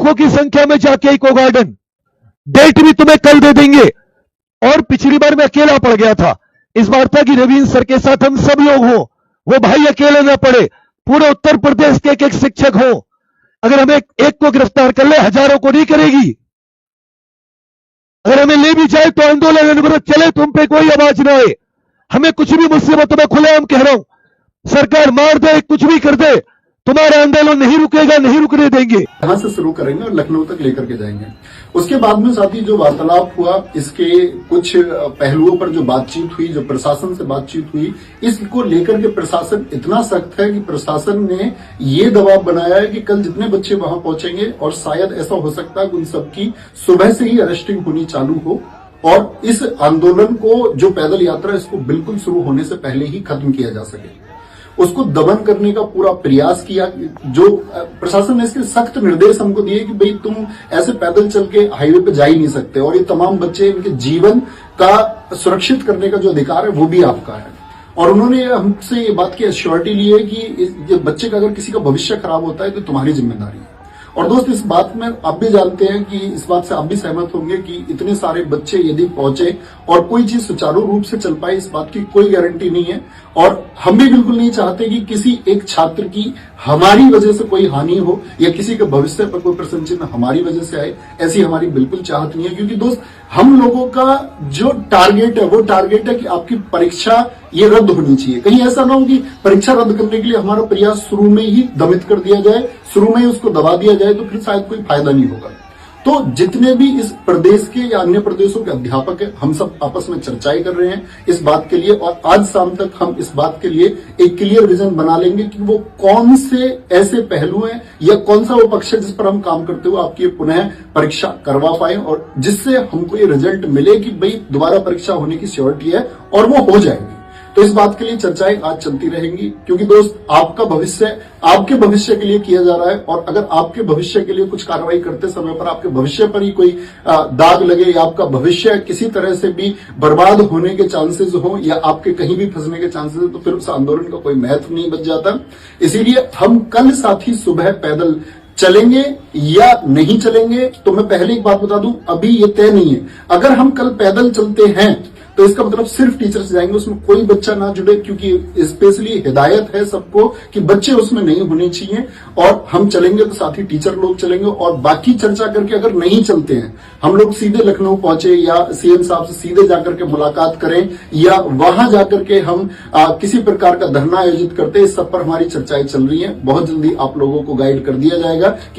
लाखों की संख्या में जाके इको गार्डन, डेट भी तुम्हें कल दे देंगे। और पिछली बार मैं अकेला पड़ गया था, इस बार था कि रवींद्र सर के साथ हम सब लोग हो, वो भाई अकेले ना पड़े, पूरे उत्तर प्रदेश के एक शिक्षक हो। अगर हमें एक को गिरफ्तार कर ले, हजारों को नहीं करेगी। अगर हमें ले भी जाए तो आंदोलन अनवरत चले, तुम पे कोई आवाज ना आए। हमें कुछ भी मुसीबत में खुलेआम कह रहा हूं, सरकार मार दे, कुछ भी कर दे, तुम्हारा आंदोलन नहीं रुकेगा, नहीं रुकने देंगे। यहां से शुरू करेंगे और लखनऊ तक लेकर के जाएंगे। उसके बाद में साथी जो वार्तालाप हुआ, इसके कुछ पहलुओं पर जो बातचीत हुई, जो प्रशासन से बातचीत हुई, इसको लेकर के प्रशासन इतना सख्त है कि प्रशासन ने ये दबाव बनाया है कि कल जितने बच्चे वहां पहुंचेंगे, और शायद ऐसा हो सकता है कि उन सबकी सुबह से ही अरेस्टिंग होनी चालू हो, और इस आंदोलन को, जो पैदल यात्रा, इसको बिल्कुल शुरू होने से पहले ही खत्म किया जा सके। उसको दमन करने का पूरा प्रयास किया। जो प्रशासन ने इसके सख्त निर्देश हमको दिए कि भाई तुम ऐसे पैदल चल के हाईवे पे जा ही नहीं सकते, और ये तमाम बच्चे, इनके जीवन का सुरक्षित करने का जो अधिकार है वो भी आपका है। और उन्होंने हमसे ये बात की एश्योरिटी ली है कि ये बच्चे का अगर किसी का भविष्य खराब होता है तो तुम्हारी जिम्मेदारी है। और दोस्त, इस बात में आप भी जानते हैं कि इस बात से आप भी सहमत होंगे कि इतने सारे बच्चे यदि पहुंचे और कोई चीज सुचारू रूप से चल पाए, इस बात की कोई गारंटी नहीं है। और हम भी बिल्कुल नहीं चाहते कि किसी एक छात्र की हमारी वजह से कोई हानि हो, या किसी के भविष्य पर कोई प्रश्न चिन्ह हमारी वजह से आए, ऐसी हमारी बिल्कुल चाहत नहीं है। क्योंकि दोस्त, हम लोगों का जो टारगेट है वो टारगेट है कि आपकी परीक्षा ये रद्द होनी चाहिए। कहीं ऐसा ना हो कि परीक्षा रद्द करने के लिए हमारा प्रयास शुरू में ही दमित कर दिया जाए, शुरू में ही उसको दबा दिया जाए, तो फिर शायद कोई फायदा नहीं होगा। तो जितने भी इस प्रदेश के या अन्य प्रदेशों के अध्यापक हैं, हम सब आपस में चर्चाएं कर रहे हैं इस बात के लिए, और आज शाम तक हम इस बात के लिए एक क्लियर विजन बना लेंगे कि वो कौन से ऐसे पहलू हैं या कौन सा वो पक्ष है जिस पर हम काम करते हुए आपकी पुनः परीक्षा करवा पाए, और जिससे हमको ये रिजल्ट मिले कि भाई दोबारा परीक्षा होने की श्योरिटी है और वो हो जाएगी। तो इस बात के लिए चर्चाएं आज चलती रहेंगी, क्योंकि दोस्त, आपका भविष्य आपके भविष्य के लिए किया जा रहा है। और अगर आपके भविष्य के लिए कुछ कार्रवाई करते समय पर आपके भविष्य पर ही कोई दाग लगे, या आपका भविष्य किसी तरह से भी बर्बाद होने के चांसेस हो, या आपके कहीं भी फंसने के चांसेस हो, तो फिर उस आंदोलन का कोई महत्व नहीं बच जाता। इसीलिए हम कल साथी सुबह पैदल चलेंगे या नहीं चलेंगे, तो मैं पहले एक बात बता दूं, अभी ये तय नहीं है। अगर हम कल पैदल चलते हैं तो इसका मतलब सिर्फ टीचर्स जाएंगे, उसमें कोई बच्चा ना जुड़े, क्योंकि स्पेशली हिदायत है सबको कि बच्चे उसमें नहीं होने चाहिए। और हम चलेंगे तो साथ ही टीचर लोग चलेंगे, और बाकी चर्चा करके अगर नहीं चलते हैं, हम लोग सीधे लखनऊ पहुंचे या सीएम साहब से सीधे जाकर के मुलाकात करें, या वहां जाकर के हम किसी प्रकार का धरना आयोजित करते हैं, इस सब पर हमारी चर्चाएं चल रही है। बहुत जल्दी आप लोगों को गाइड कर दिया जाएगा कि